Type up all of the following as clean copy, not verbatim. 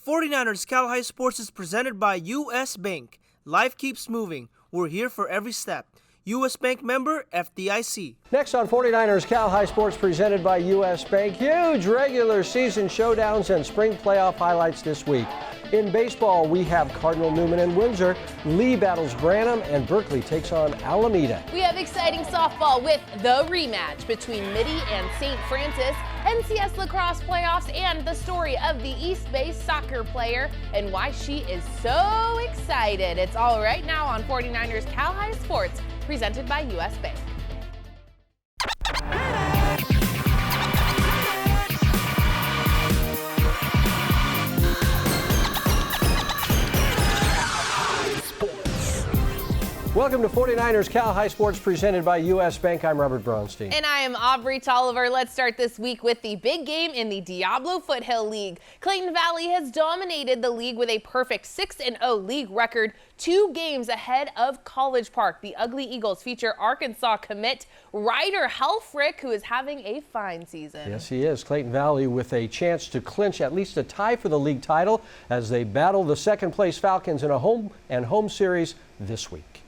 49ers Cal High Sports is presented by U.S. Bank. Life keeps moving. We're here for every step. U.S. Bank member, FDIC. Next on 49ers Cal High Sports presented by U.S. Bank. Huge regular season showdowns and spring playoff highlights this week. In baseball, we have Cardinal, Newman, and Windsor. Lee battles Branham, and Berkeley takes on Alameda. We have exciting softball with the rematch between Midi and St. Francis, NCS lacrosse playoffs, and the story of the East Bay soccer player and why she is so excited. It's all right now on 49ers Cal High Sports, presented by U.S. Bank. Welcome to 49ers Cal High Sports presented by U.S. Bank. I'm Robert Braunstein. And I am Aubrey Tolliver. Let's start this week with the big game in the Diablo Foothill League. Clayton Valley has dominated the league with a perfect 6-0 league record, 2 games ahead of College Park. The Ugly Eagles feature Arkansas commit Ryder Helfrich, who is having a fine season. Yes, he is. Clayton Valley with a chance to clinch at least a tie for the league title as they battle the second-place Falcons in a home series this week.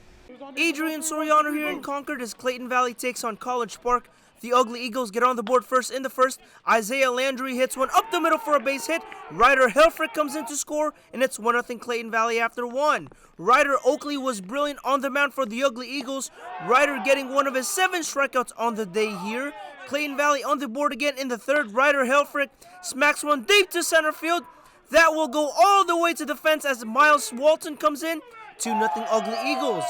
Adrian Soriano here in Concord as Clayton Valley takes on College Park. The Ugly Eagles get on the board first in the first. Isaiah Landry hits one up the middle for a base hit. Ryder Helfrich comes in to score, and it's 1-0 Clayton Valley after 1. Ryder Oakley was brilliant on the mound for the Ugly Eagles. Ryder getting one of his 7 strikeouts on the day here. Clayton Valley on the board again in the third. Ryder Helfrich smacks one deep to center field. That will go all the way to the fence as Miles Walton comes in. 2-0 Ugly Eagles.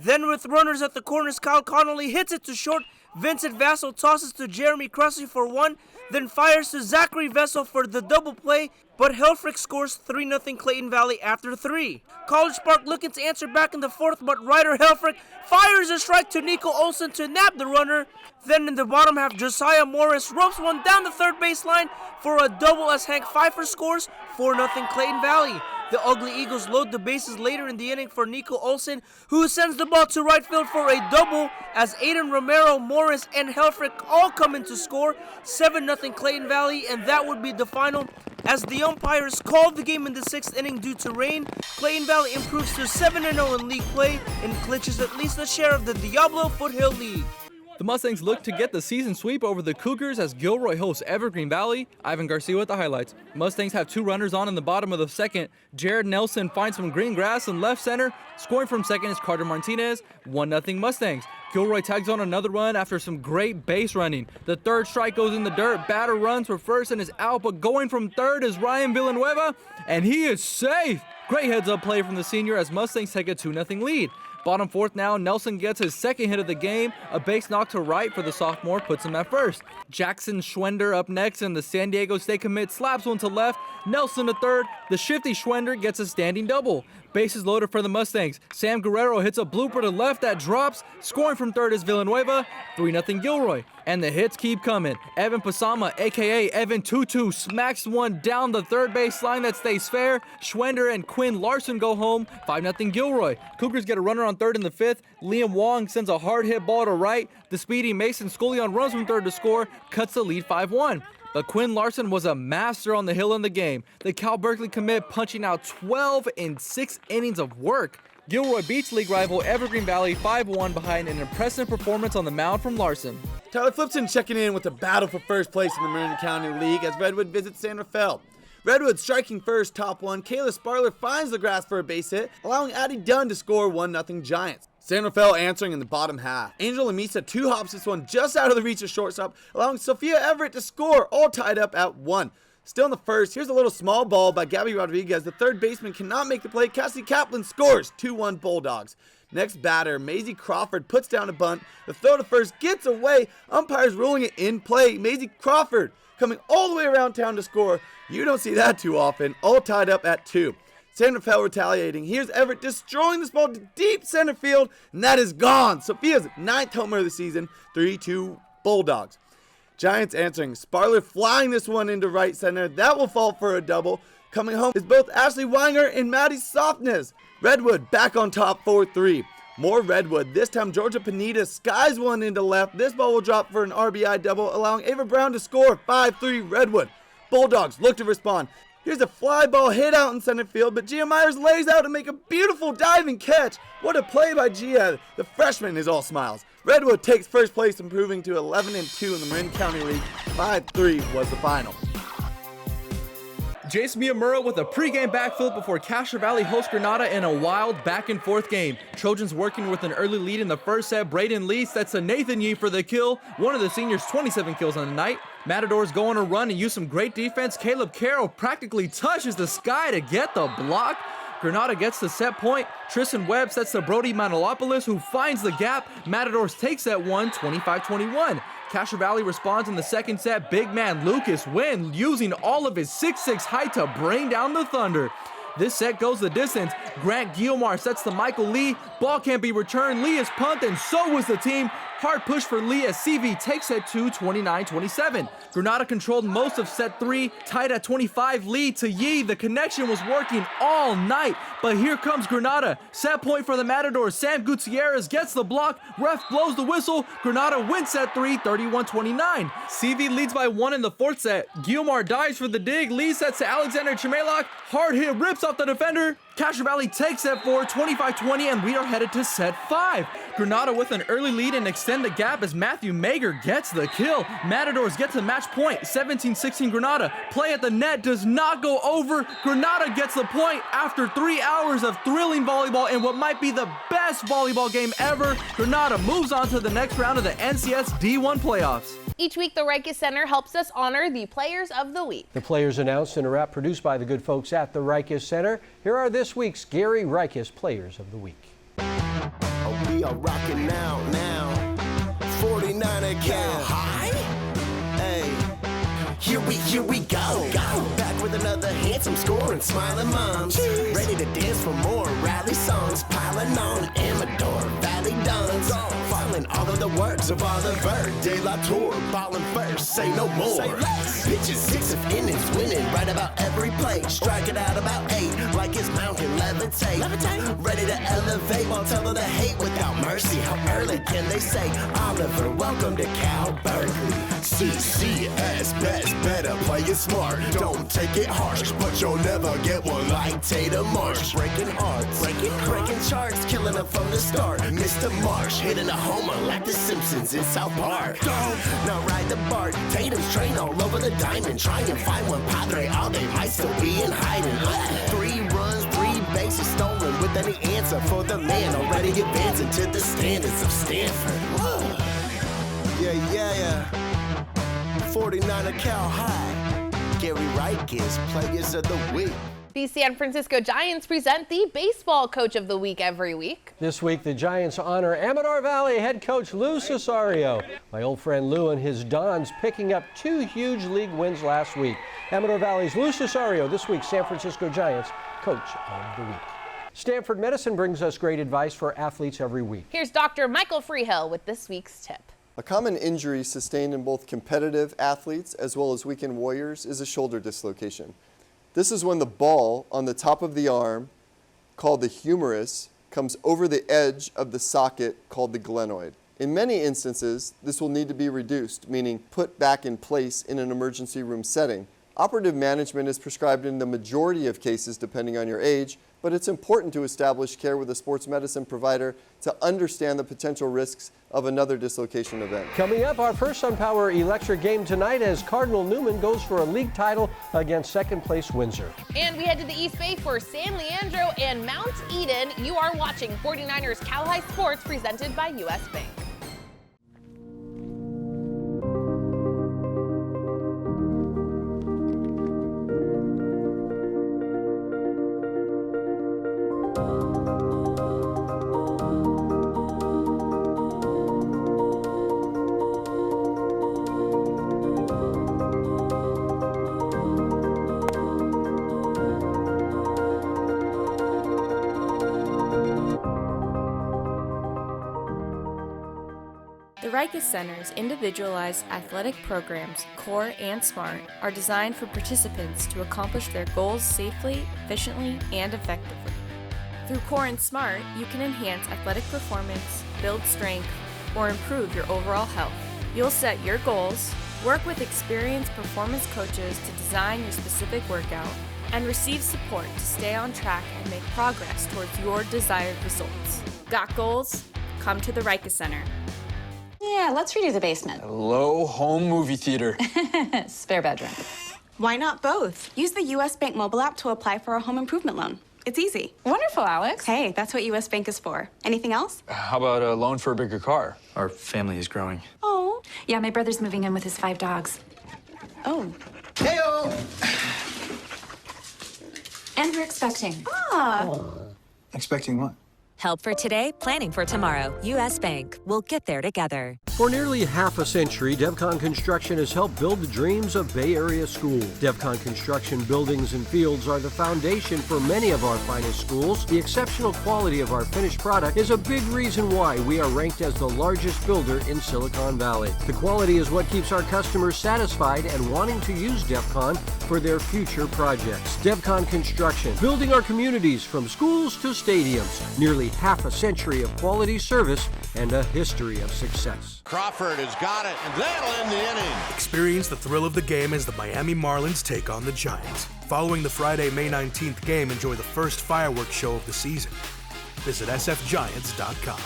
Then with runners at the corners, Kyle Connolly hits it to short. Vincent Vassell tosses to Jeremy Cressy for 1, then fires to Zachary Vessel for the double play, but Helfrich scores 3-0 Clayton Valley after 3. College Park looking to answer back in the fourth, but Ryder Helfrich fires a strike to Nico Olsen to nab the runner. Then in the bottom half, Josiah Morris ropes one down the third baseline for a double as Hank Pfeiffer scores 4-0 Clayton Valley. The Ugly Eagles load the bases later in the inning for Nico Olsen, who sends the ball to right field for a double as Aiden Romero, Morris, and Helfrich all come in to score 7-0 Clayton Valley, and that would be the final. As the umpires called the game in the 6th inning due to rain, Clayton Valley improves to 7-0 in league play and clinches at least a share of the Diablo Foothill League. The Mustangs look to get the season sweep over the Cougars as Gilroy hosts Evergreen Valley. Ivan Garcia with the highlights. Mustangs have 2 runners on in the bottom of the second. Jared Nelson finds some green grass in left center. Scoring from second is Carter Martinez. 1-0 Mustangs. Gilroy tags on another run after some great base running. The third strike goes in the dirt. Batter runs for first and is out, but going from third is Ryan Villanueva, and he is safe. Great heads-up play from the senior as Mustangs take a 2-0 lead. Bottom fourth now, Nelson gets his second hit of the game. A base knock to right for the sophomore puts him at first. Jackson Schwender up next, and the San Diego State commit slaps one to left. Nelson to third. The shifty Schwender gets a standing double. Bases loaded for the Mustangs. Sam Guerrero hits a blooper to left that drops. Scoring from third is Villanueva. 3-0 Gilroy. And the hits keep coming. Evan Pasama, a.k.a. Evan Tutu, smacks one down the third base line that stays fair. Schwender and Quinn Larson go home. 5-0 Gilroy. Cougars get a runner on third in the fifth. Liam Wong sends a hard hit ball to right. The speedy Mason Scullion runs from third to score. Cuts the lead 5-1. But Quinn Larson was a master on the hill in the game. The Cal Berkeley commit punching out 12 in 6 innings of work. Gilroy beats league rival Evergreen Valley 5-1 behind an impressive performance on the mound from Larson. Tyler Flipson checking in with the battle for first place in the Marin County League as Redwood visits San Rafael. Redwood striking first, top 1. Kayla Sparler finds the grass for a base hit, allowing Addie Dunn to score 1-0 Giants. San Rafael answering in the bottom half. Angel Amisa 2-hops this one just out of the reach of shortstop, allowing Sophia Everett to score, all tied up at 1. Still in the first, here's a little small ball by Gabby Rodriguez. The third baseman cannot make the play. Cassie Kaplan scores, 2-1 Bulldogs. Next batter, Maisie Crawford puts down a bunt. The throw to first gets away. Umpires ruling it in play. Maisie Crawford coming all the way around town to score. You don't see that too often. All tied up at 2. San Rafael retaliating. Here's Everett destroying this ball to deep center field, and that is gone. Sophia's 9th homer of the season, 3-2 Bulldogs. Giants answering. Sparler flying this one into right center. That will fall for a double. Coming home is both Ashley Weinger and Maddie Softness. Redwood back on top 4-3. More Redwood. This time Georgia Panetta skies one into left. This ball will drop for an RBI double, allowing Ava Brown to score 5-3 Redwood. Bulldogs look to respond. Here's a fly ball hit out in center field, but Gia Myers lays out to make a beautiful diving catch. What a play by Gia. The freshman is all smiles. Redwood takes first place, improving to 11-2 in the Marin County League. 5-3 was the final. Jace Miyamura with a pregame backflip before Castro Valley hosts Granada in a wild back-and-forth game. Trojans working with an early lead in the first set. Braden Lee sets to Nathan Yee for the kill. One of the seniors' 27 kills on the night. Matadors go on a run and use some great defense. Caleb Carroll practically touches the sky to get the block. Granada gets the set point. Tristan Webb sets to Brody Manilopoulos, who finds the gap. Matadors take set one, 25-21. Castro Valley responds in the second set. Big man Lucas Wynn using all of his 6'6" height to bring down the Thunder. This set goes the distance. Grant Guilmar sets to Michael Lee. Ball can't be returned. Lee is punted, and so was the team. Hard push for Lee as CV takes set 2, 29-27. Granada controlled most of set 3, tied at 25. Lee to Yee. The connection was working all night, but here comes Granada. Set point for the Matadors. Sam Gutierrez gets the block. Ref blows the whistle. Granada wins set 3, 31-29. CV leads by 1 in the fourth set. Guilmar dives for the dig. Lee sets to Alexander Chimelak. Hard hit rips off the defender. Castro Valley takes set 4, 25-20, and we are headed to set 5. Granada with an early lead and extend the gap as Matthew Mager gets the kill. Matadors get to match point, 17-16 Granada. Play at the net does not go over. Granada gets the point after 3 hours of thrilling volleyball in what might be the best volleyball game ever. Granada moves on to the next round of the NCS D1 playoffs. Each week, the Rikus Center helps us honor the Players of the Week. The players announced in a wrap produced by the good folks at the Rikus Center. Here are this week's Gary Rikus Players of the Week. Oh, we are rocking now. 49 account high. Hey, here we go. Back with another handsome score and smiling moms. Cheers. Ready to dance for more rally songs. Piling on Amador, Valley Duns. Falling all of the works of Oliver De La Tour. Ballin' first, say no more. Say less. Pitches 6 of innings, winning right about every play. Striking out about 8, like his mountain levitate. Ready to elevate while telling the hate without mercy. How early can they say, Oliver, welcome to Cal Berkeley. CCS, best, better, play it smart. Don't take it harsh, but you'll never get one like Tatum Marsh. Breaking hearts, breaking charts, killing them from the start. Mr. Marsh, hitting a homer like the Simpsons in South Park. Now ride the BART, Tatum's train all over the diamond. Try and find one Padre, all they might still be in hiding. 3 runs, 3 bases stolen with any answer for the man already advancing to the standards of Stanford. Yeah. 49 a Cal High. Gary Rikus, Players of the Week. The San Francisco Giants present the Baseball Coach of the Week every week. This week, the Giants honor Amador Valley head coach Lou Cesario. My old friend Lou and his Dons picking up 2 huge league wins last week. Amador Valley's Lou Cesario, this week's San Francisco Giants Coach of the Week. Stanford Medicine brings us great advice for athletes every week. Here's Dr. Michael Freehill with this week's tip. A common injury sustained in both competitive athletes as well as weekend warriors is a shoulder dislocation. This is when the ball on the top of the arm, called the humerus, comes over the edge of the socket called the glenoid. In many instances, this will need to be reduced, meaning put back in place in an emergency room setting. Operative management is prescribed in the majority of cases depending on your age, but it's important to establish care with a sports medicine provider to understand the potential risks of another dislocation event. Coming up, our first SunPower electric game tonight as Cardinal Newman goes for a league title against second place Windsor. And we head to the East Bay for San Leandro and Mount Eden. You are watching 49ers Cal High Sports presented by US Bank. The Rikus Center's individualized athletic programs, Core and Smart, are designed for participants to accomplish their goals safely, efficiently, and effectively. Through Core and Smart, you can enhance athletic performance, build strength, or improve your overall health. You'll set your goals, work with experienced performance coaches to design your specific workout, and receive support to stay on track and make progress towards your desired results. Got goals? Come to the Rika Center. Yeah, let's redo the basement. Hello, home movie theater. Spare bedroom. Why not both? Use the U.S. Bank mobile app to apply for a home improvement loan. It's easy. Wonderful, Alex. Hey, that's what U.S. Bank is for. Anything else? How about a loan for a bigger car? Our family is growing. Oh. Yeah, my brother's moving in with his 5 dogs. Oh. Heyo! And we're expecting. Expecting what? Help for today, planning for tomorrow. U.S. Bank. We'll get there together. For nearly half a century, Devcon Construction has helped build the dreams of Bay Area schools. Devcon Construction buildings and fields are the foundation for many of our finest schools. The exceptional quality of our finished product is a big reason why we are ranked as the largest builder in Silicon Valley. The quality is what keeps our customers satisfied and wanting to use Devcon for their future projects. Devcon Construction, building our communities from schools to stadiums. Nearly half a century of quality service and a history of success. Crawford has got it, and that'll end the inning. Experience the thrill of the game as the Miami Marlins take on the Giants. Following the Friday, May 19th game, enjoy the first fireworks show of the season. Visit sfgiants.com.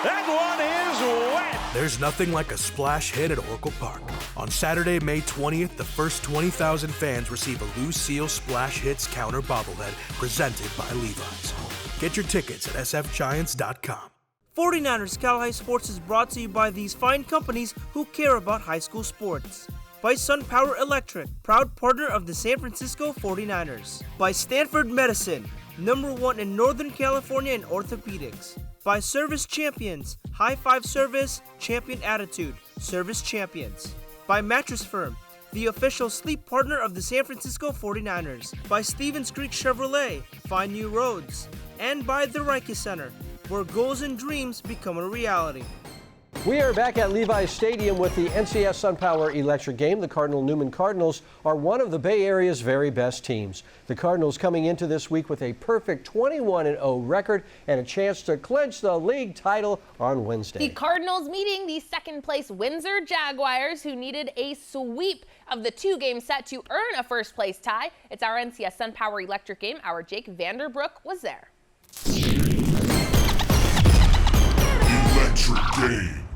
That one is wet. There's nothing like a splash hit at Oracle Park. On Saturday, May 20th, the first 20,000 fans receive a Lucille Splash Hits counter bobblehead presented by Levi's. Get your tickets at sfgiants.com. 49ers Cal High Sports is brought to you by these fine companies who care about high school sports. By SunPower Electric, proud partner of the San Francisco 49ers. By Stanford Medicine, #1 in Northern California in orthopedics. By Service Champions, High Five Service, Champion Attitude, Service Champions. By Mattress Firm, the official sleep partner of the San Francisco 49ers. By Stevens Creek Chevrolet, find new roads. And by the Rika Center, where goals and dreams become a reality. We are back at Levi's Stadium with the NCS SunPower Electric game. The Cardinal Newman Cardinals are one of the Bay Area's very best teams. The Cardinals coming into this week with a perfect 21-0 record and a chance to clinch the league title on Wednesday. The Cardinals meeting the second-place Windsor Jaguars, who needed a sweep of the 2-game set to earn a first-place tie. It's our NCS SunPower Electric game. Our Jake Vanderbrook was there. Electric game.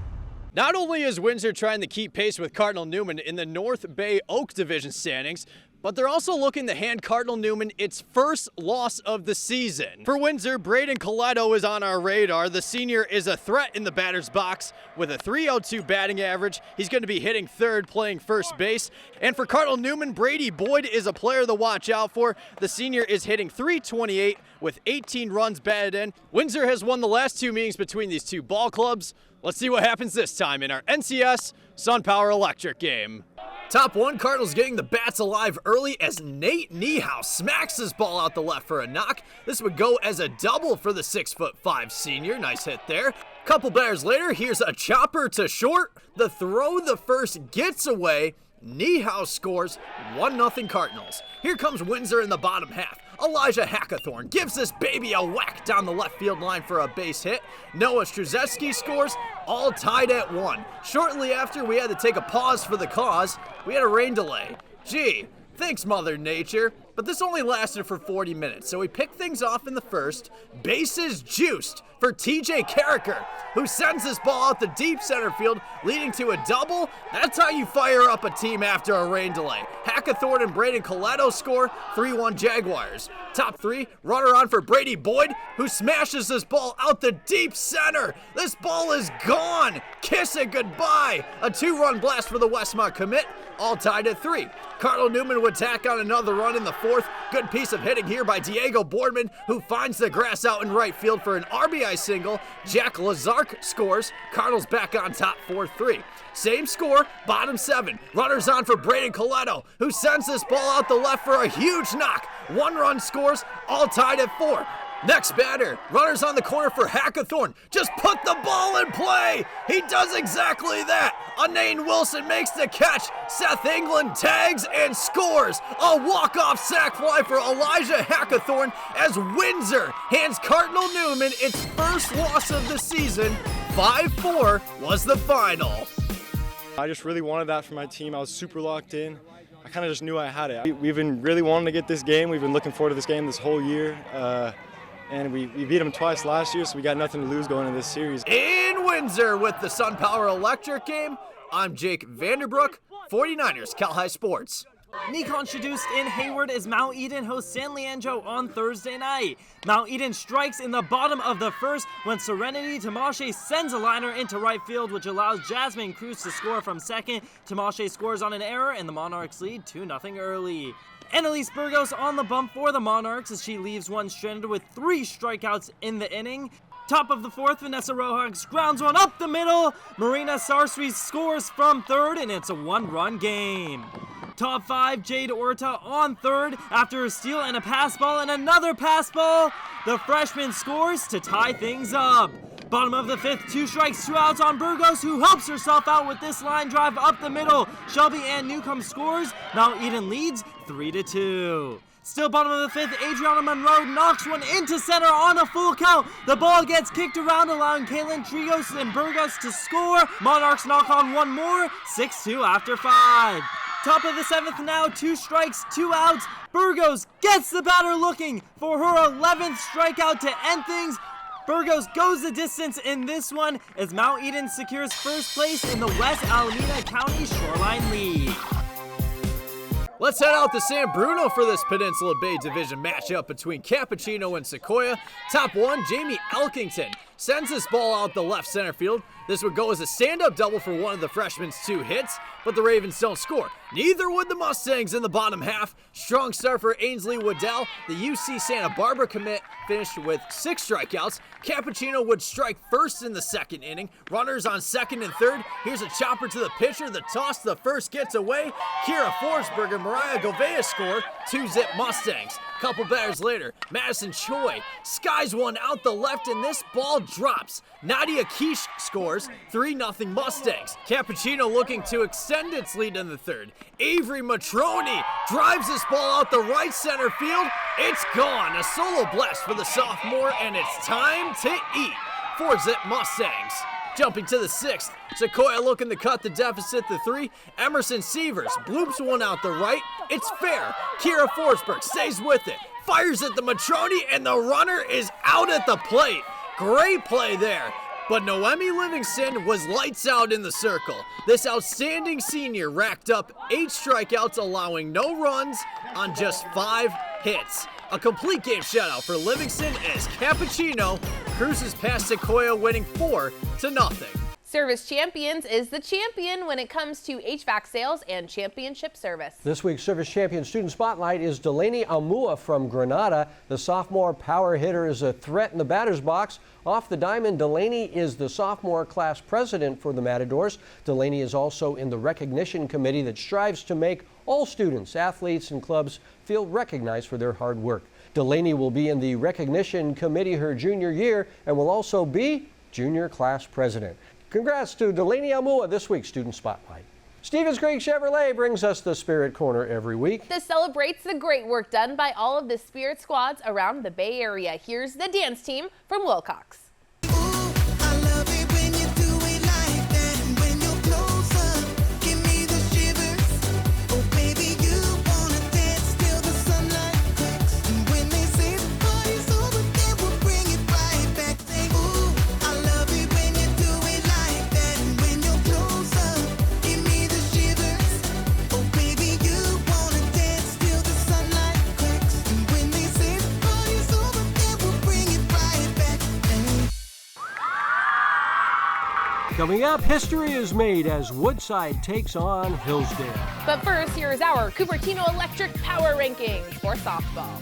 Not only is Windsor trying to keep pace with Cardinal Newman in the North Bay Oak Division standings, but they're also looking to hand Cardinal Newman its first loss of the season. For Windsor, Braden Coletto is on our radar. The senior is a threat in the batter's box with a .302 batting average. He's going to be hitting third, playing first base. And for Cardinal Newman, Brady Boyd is a player to watch out for. The senior is hitting .328 with 18 runs batted in. Windsor has won the last 2 meetings between these two ball clubs. Let's see what happens this time in our NCS SunPower Electric game. Top 1, Cardinals getting the bats alive early as Nate Niehaus smacks his ball out the left for a knock. This would go as a double for the 6'5" senior. Nice hit there. Couple batters later, here's a chopper to short. The throw the first gets away. Niehaus scores 1-0 Cardinals. Here comes Windsor in the bottom half. Elijah Hackathorn gives this baby a whack down the left field line for a base hit. Noah Struzeski scores, all tied at 1. Shortly after, we had to take a pause for the cause. We had a rain delay. Gee, thanks Mother Nature. But this only lasted for 40 minutes, so we picked things off in the first. Bases juiced for TJ Carricker, who sends this ball out the deep center field, leading to a double. That's how you fire up a team after a rain delay. Hackathorn and Braden Coletto score, 3-1 Jaguars. Top 3, runner on for Brady Boyd, who smashes this ball out the deep center. This ball is gone. Kiss it goodbye. A 2-run blast for the Westmont commit, all tied at 3. Cardinal Newman would tack on another run in the 4th. Good piece of hitting here by Diego Boardman, who finds the grass out in right field for an RBI single. Jack Lazark scores. Cardinals back on top 4-3. Same score, bottom 7. Runners on for Braden Coletto, who sends this ball out the left for a huge knock. 1 run scores, all tied at 4. Next batter, runners on the corner for Hackathorn. Just put the ball in play. He does exactly that. Anane Wilson makes the catch. Seth England tags and scores. A walk-off sac fly for Elijah Hackathorn as Windsor hands Cardinal Newman its first loss of the season. 5-4 was the final. I just really wanted that for my team. I was super locked in. I kind of just knew I had it. We've been really wanting to get this game. We've been looking forward to this game this whole year. And we beat them twice last year, so we got nothing to lose going into this series. In Windsor with the SunPower Electric game, I'm Jake Vanderbrook, 49ers Cal High Sports. Nikon introduced in Hayward as Mount Eden hosts San Leandro on Thursday night. Mount Eden strikes in the bottom of the first when Serenity Tamache sends a liner into right field, which allows Jasmine Cruz to score from second. Tamache scores on an error, and the Monarchs lead 2-0 early. Annalise Burgos on the bump for the Monarchs as she leaves one stranded with 3 strikeouts in the inning. Top of the fourth, Vanessa Rojas grounds one up the middle. Marina Sarsri scores from third, and it's a 1-run game. Top 5, Jade Orta on third after a steal and a pass ball and another pass ball. The freshman scores to tie things up. Bottom of the fifth, 2 strikes, 2 outs on Burgos, who helps herself out with this line drive up the middle. Shelby Ann Newcomb scores. Mount Eden leads 3-2. Still bottom of the fifth, Adriana Monroe knocks one into center on a full count. The ball gets kicked around, allowing Kaylin Trigos and Burgos to score. Monarchs knock on one more, 6-2 after 5. Top of the seventh now, 2 strikes, 2 outs. Burgos gets the batter looking for her 11th strikeout to end things. Burgos goes the distance in this one as Mount Eden secures first place in the West Alameda County Shoreline League. Let's head out to San Bruno for this Peninsula Bay Division matchup between Cappuccino and Sequoia. Top 1, Jamie Elkington sends this ball out the left center field. This would go as a stand-up double for one of the freshmen's 2 hits, but the Ravens don't score. Neither would the Mustangs in the bottom half. Strong start for Ainsley Waddell. The UC Santa Barbara commit finished with 6 strikeouts. Cappuccino would strike first in the second inning. Runners on second and third. Here's a chopper to the pitcher. The toss to the first gets away. Kira Forsberg and Mariah Govea score. 2-zip Mustangs. Couple batters later, Madison Choi skies one out the left, and this ball drops. Nadia Keish scores. 3-0 Mustangs. Cappuccino looking to extend its lead in the third. Avery Matroni drives this ball out the right center field. It's gone. A solo blast for the sophomore, and it's time to eat. 4-zip Mustangs. Jumping to the 6th, Sequoia looking to cut the deficit to 3. Emerson Sievers bloops one out the right. It's fair. Kira Forsberg stays with it. Fires at the Matroni, and the runner is out at the plate. Great play there. But Noemi Livingston was lights out in the circle. This outstanding senior racked up 8 strikeouts, allowing no runs on just 5 hits. A complete game shutout for Livingston as Cappuccino cruises past Sequoia, winning 4-0. Service Champions is the champion when it comes to HVAC sales and championship service. This week's Service Champion Student Spotlight is Delaney Amua from Granada. The sophomore power hitter is a threat in the batter's box. Off the diamond, Delaney is the sophomore class president for the Matadors. Delaney is also in the recognition committee that strives to make all students, athletes, and clubs feel recognized for their hard work. Delaney will be in the recognition committee her junior year and will also be junior class president. Congrats to Delaney Amua, this week's Student Spotlight. Stevens Creek Chevrolet brings us the Spirit Corner every week. This celebrates the great work done by all of the Spirit squads around the Bay Area. Here's the dance team from Wilcox. Coming up, history is made as Woodside takes on Hillsdale. But first, here is our Cupertino Electric Power Rankings for softball.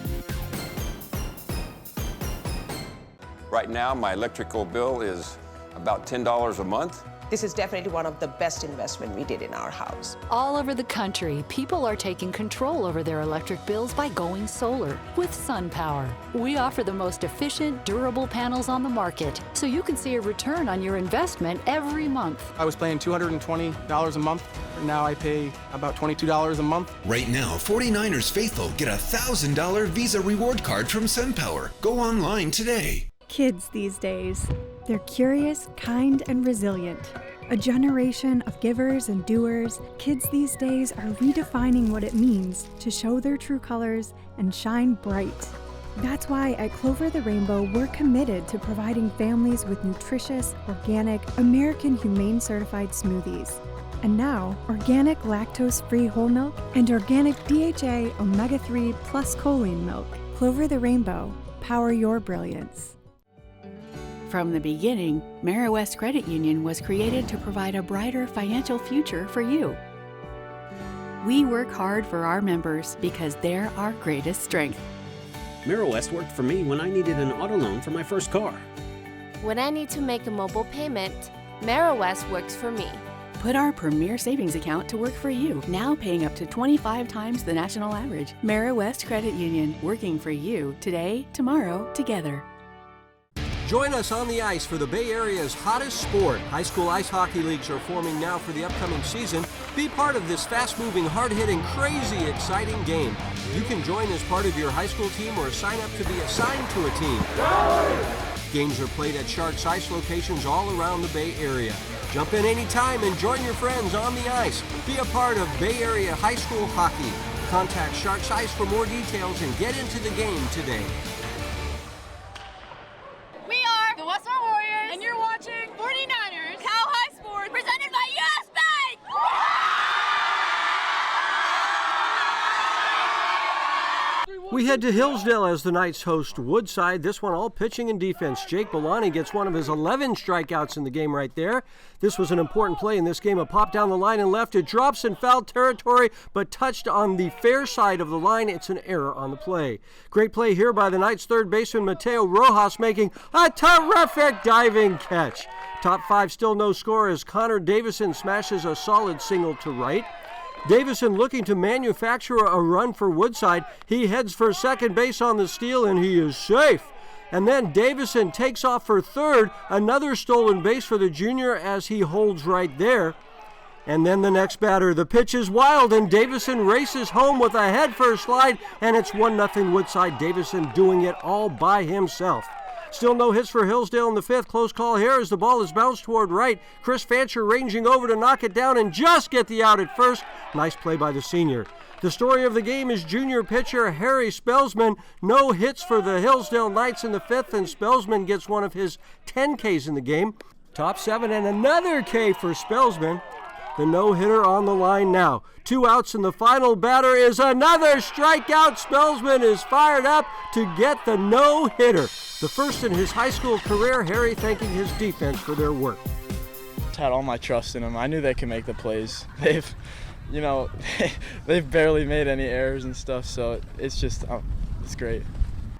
Right now, my electrical bill is about $10 a month. This is definitely one of the best investments we did in our house. All over the country, people are taking control over their electric bills by going solar with SunPower. We offer the most efficient, durable panels on the market, so you can see a return on your investment every month. I was paying $220 a month. Now I pay about $22 a month. Right now, 49ers faithful get a $1,000 Visa reward card from SunPower. Go online today. Kids these days, they're curious, kind, and resilient. A generation of givers and doers, kids these days are redefining what it means to show their true colors and shine bright. That's why at Clover the Rainbow, we're committed to providing families with nutritious, organic, American Humane certified smoothies. And now, organic lactose-free whole milk and organic DHA omega-3 plus choline milk. Clover the Rainbow, power your brilliance. From the beginning, West Credit Union was created to provide a brighter financial future for you. We work hard for our members because they're our greatest strength. West worked for me when I needed an auto loan for my first car. When I need to make a mobile payment, West works for me. Put our premier savings account to work for you, now paying up to 25 times the national average. West Credit Union, working for you today, tomorrow, together. Join us on the ice for the Bay Area's hottest sport. High school ice hockey leagues are forming now for the upcoming season. Be part of this fast-moving, hard-hitting, crazy, exciting game. You can join as part of your high school team or sign up to be assigned to a team. Games are played at Sharks Ice locations all around the Bay Area. Jump in anytime and join your friends on the ice. Be a part of Bay Area high school hockey. Contact Sharks Ice for more details and get into the game today. We are the Western Warriors, and you're watching 49ers Cal High Sports, presented by US Bank! We head to Hillsdale as the Knights host Woodside. This one all pitching and defense. Jake Bellani gets one of his 11 strikeouts in the game right there. This was an important play in this game. A pop down the line and left. It drops in foul territory, but touched on the fair side of the line. It's an error on the play. Great play here by the Knights' third baseman Mateo Rojas, making a terrific diving catch. Top five still no score as Connor Davison smashes a solid single to right. Davison looking to manufacture a run for Woodside. He heads for second base on the steal, and he is safe. And then Davison takes off for third, another stolen base for the junior as he holds right there. And then the next batter, the pitch is wild, and Davison races home with a head-first slide, and it's 1-0 Woodside. Davison doing it all by himself. Still no hits for Hillsdale in the fifth. Close call here as the ball is bounced toward right. Chris Fancher ranging over to knock it down and just get the out at first. Nice play by the senior. The story of the game is junior pitcher Harry Spelsman. No hits for the Hillsdale Knights in the fifth, and Spelsman gets one of his 10 Ks in the game. Top seven and another K for Spelsman. The no-hitter on the line now. 2 outs, and the final batter is another strikeout. Spelsman is fired up to get the no-hitter. The first in his high school career. Harry thanking his defense for their work. I had all my trust in them. I knew they could make the plays. They've barely made any errors and stuff, so it's great.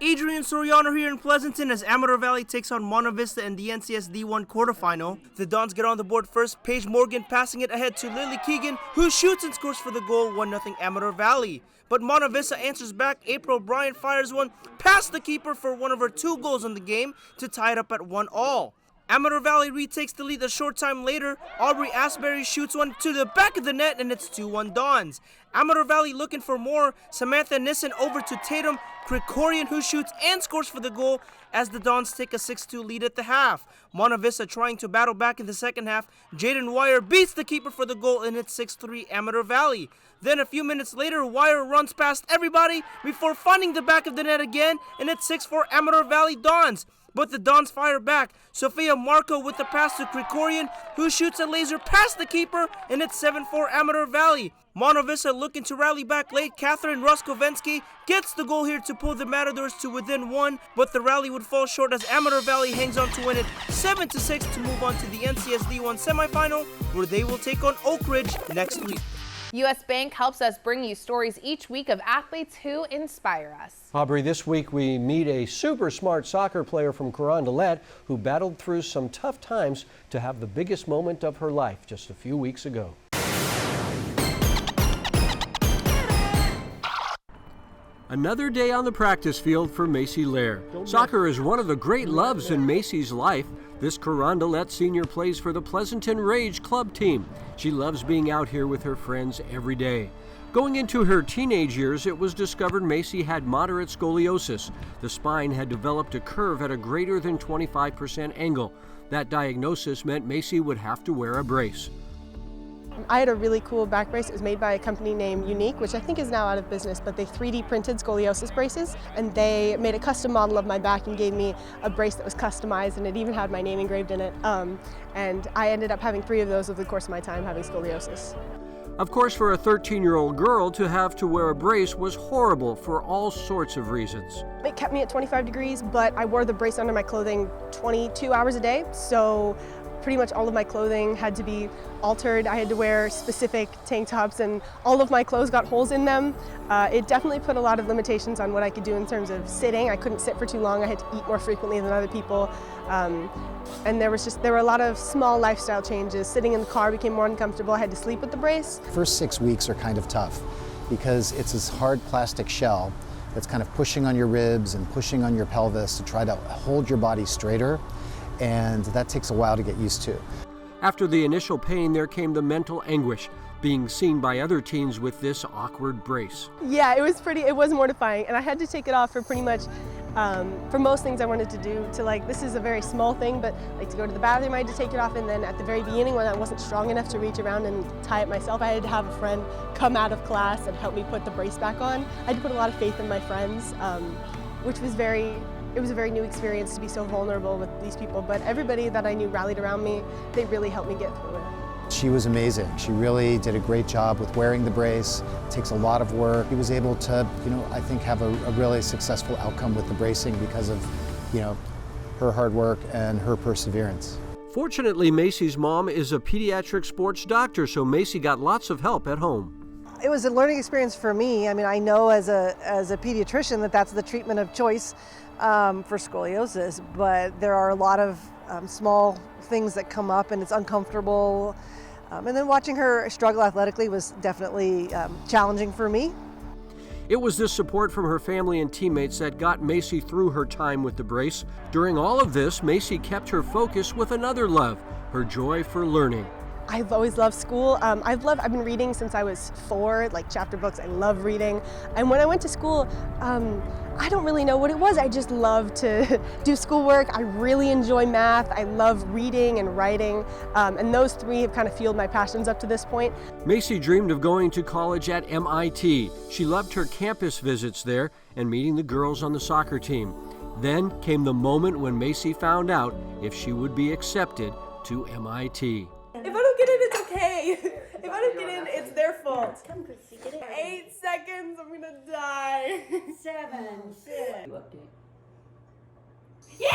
Adrian Soriano here in Pleasanton as Amador Valley takes on Monte Vista in the NCS D1 quarterfinal. The Dons get on the board first. Paige Morgan passing it ahead to Lily Keegan, who shoots and scores for the goal. 1-0 Amador Valley. But Monte Vista answers back. April Bryan fires one past the keeper for one of her 2 goals in the game to tie it up at 1-1. Amador Valley retakes the lead a short time later. Aubrey Asbury shoots one to the back of the net, and it's 2-1 Dons. Amador Valley looking for more. Samantha Nissen over to Tatum Krikorian, who shoots and scores for the goal as the Dons take a 6-2 lead at the half. Monte Vista trying to battle back in the second half. Jaden Wire beats the keeper for the goal, and it's 6-3 Amador Valley. Then a few minutes later, Wire runs past everybody before finding the back of the net again, and it's 6-4 Amador Valley Dons. But the Dons fire back. Sophia Marco with the pass to Krikorian, who shoots a laser past the keeper, and it's 7-4 Amador Valley. Monte Vista looking to rally back late. Catherine Roskovensky gets the goal here to pull the Matadors to within 1, but the rally would fall short as Amador Valley hangs on to win it 7-6 to move on to the NCS D1 semifinal, where they will take on Oak Ridge next week. US Bank helps us bring you stories each week of athletes who inspire us. Aubrey, this week we meet a super smart soccer player from Carondelet who battled through some tough times to have the biggest moment of her life just a few weeks ago. Another day on the practice field for Macy Lair. Soccer is one of the great loves in Macy's life. This Carondelet senior plays for the Pleasanton Rage club team. She loves being out here with her friends every day. Going into her teenage years, it was discovered Macy had moderate scoliosis. The spine had developed a curve at a greater than 25% angle. That diagnosis meant Macy would have to wear a brace. I had a really cool back brace. It was made by a company named Unique, which I think is now out of business, but they 3D printed scoliosis braces, and they made a custom model of my back and gave me a brace that was customized, and it even had my name engraved in it. And I ended up having 3 of those over the course of my time having scoliosis. Of course, for a 13-year-old girl to have to wear a brace was horrible for all sorts of reasons. It kept me at 25 degrees, but I wore the brace under my clothing 22 hours a day, so pretty much all of my clothing had to be altered. I had to wear specific tank tops, and all of my clothes got holes in them. It definitely put a lot of limitations on what I could do in terms of sitting. I couldn't sit for too long. I had to eat more frequently than other people. And there were a lot of small lifestyle changes. Sitting in the car became more uncomfortable. I had to sleep with the brace. First 6 weeks are kind of tough because it's this hard plastic shell that's kind of pushing on your ribs and pushing on your pelvis to try to hold your body straighter. And that takes a while to get used to. After the initial pain, there came the mental anguish, being seen by other teens with this awkward brace. Yeah, it was mortifying, and I had to take it off for pretty much, for most things I wanted to do. This is a very small thing, but to go to the bathroom, I had to take it off, and then at the very beginning, when I wasn't strong enough to reach around and tie it myself, I had to have a friend come out of class and help me put the brace back on. I had to put a lot of faith in my friends, which was it was a very new experience to be so vulnerable with these people, but everybody that I knew rallied around me. They really helped me get through it. She was amazing. She really did a great job with wearing the brace. It takes a lot of work. He was able to, I think, have a really successful outcome with the bracing because of, her hard work and her perseverance. Fortunately, Macy's mom is a pediatric sports doctor, so Macy got lots of help at home. It was a learning experience for me. I mean, I know as a pediatrician that's the treatment of choice for scoliosis, but there are a lot of small things that come up and it's uncomfortable. And then watching her struggle athletically was definitely challenging for me. It was this support from her family and teammates that got Macy through her time with the brace. During all of this, Macy kept her focus with another love, her joy for learning. I've always loved school. I've been reading since I was 4, chapter books. I love reading. And when I went to school, I don't really know what it was. I just love to do schoolwork. I really enjoy math. I love reading and writing. And those 3 have kind of fueled my passions up to this point. Macy dreamed of going to college at MIT. She loved her campus visits there and meeting the girls on the soccer team. Then came the moment when Macy found out if she would be accepted to MIT. If I don't get in, it's okay. If I don't get in, it's their fault. 8 seconds, I'm gonna die. 7, 6. Yeah!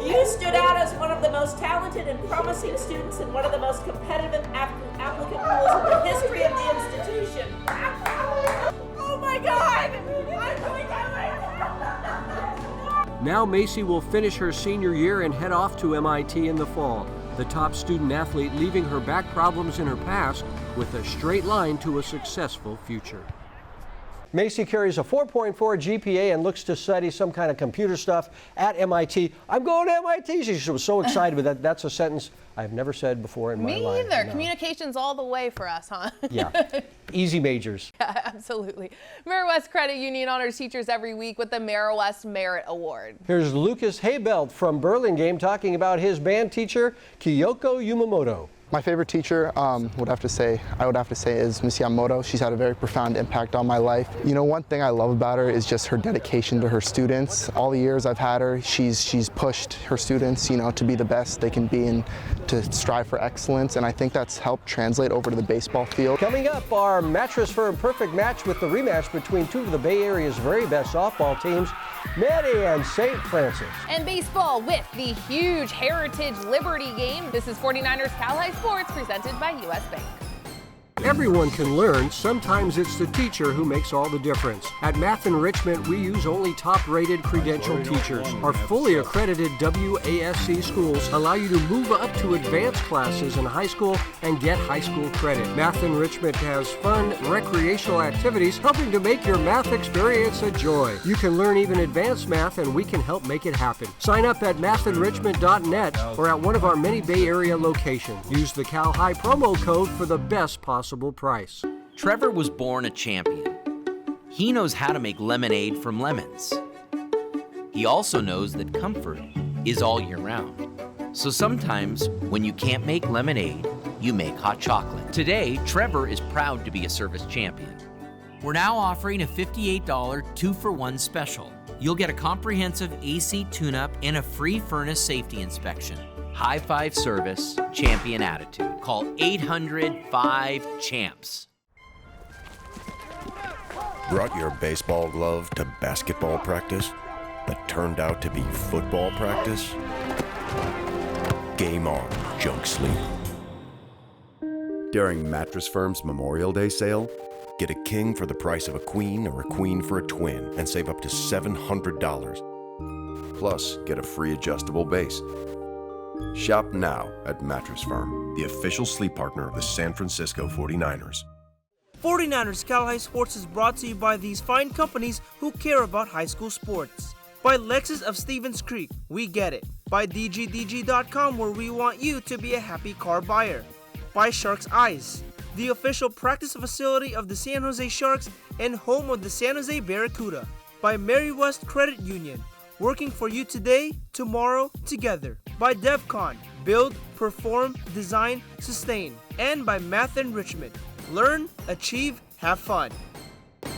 You stood out as one of the most talented and promising students in one of the most competitive applicant pools in the history of the institution. Oh my God! I'm going down. Now Macy will finish her senior year and head off to MIT in the fall. The top student athlete leaving her back problems in her past with a straight line to a successful future. Macy carries a 4.4 GPA and looks to study some kind of computer stuff at MIT. I'm going to MIT. She was so excited with that. That's a sentence I've never said before in my life. Me either. No. Communications all the way for us, huh? Yeah. Easy majors. Yeah, absolutely. West Credit Union honors teachers every week with the West Merit Award. Here's Lucas Haybelt from Burlingame talking about his band teacher, Kyoko Yumamoto. My favorite teacher, I would have to say is Miss Yamamoto. She's had a very profound impact on my life. One thing I love about her is just her dedication to her students. All the years I've had her, she's pushed her students, to be the best they can be and to strive for excellence. And I think that's helped translate over to the baseball field. Coming up, our Mattress Firm Perfect Match with the rematch between 2 of the Bay Area's very best softball teams, Midi and St. Francis. And baseball with the huge Heritage Liberty game. This is 49ers Cal High Sports presented by U.S. Bank. Everyone can learn. Sometimes it's the teacher who makes all the difference. At Math Enrichment, we use only top-rated credentialed teachers. Our fully accredited WASC schools allow you to move up to advanced classes in high school and get high school credit. Math Enrichment has fun, recreational activities helping to make your math experience a joy. You can learn even advanced math, and we can help make it happen. Sign up at mathenrichment.net or at one of our many Bay Area locations. Use the Cal High promo code for the best possible price. Trevor was born a champion. He knows how to make lemonade from lemons. He also knows that comfort is all year round. So sometimes, when you can't make lemonade, you make hot chocolate. Today, Trevor is proud to be a service champion. We're now offering a $58 2-for-1 special. You'll get a comprehensive AC tune-up and a free furnace safety inspection. High five service, champion attitude. Call 800-5-CHAMPS. Brought your baseball glove to basketball practice, but turned out to be football practice? Game on, junk sleep. During Mattress Firm's Memorial Day sale, get a king for the price of a queen or a queen for a twin and save up to $700. Plus, get a free adjustable base. Shop now at Mattress Firm, the official sleep partner of the San Francisco 49ers. 49ers Cal High Sports is brought to you by these fine companies who care about high school sports. By Lexus of Stevens Creek, we get it. By DGDG.com, where we want you to be a happy car buyer. By Sharks Eyes, the official practice facility of the San Jose Sharks and home of the San Jose Barracuda. By Mary West Credit Union, working for you today, tomorrow, together. By DevCon, build, perform, design, sustain. And by Math Enrichment, learn, achieve, have fun.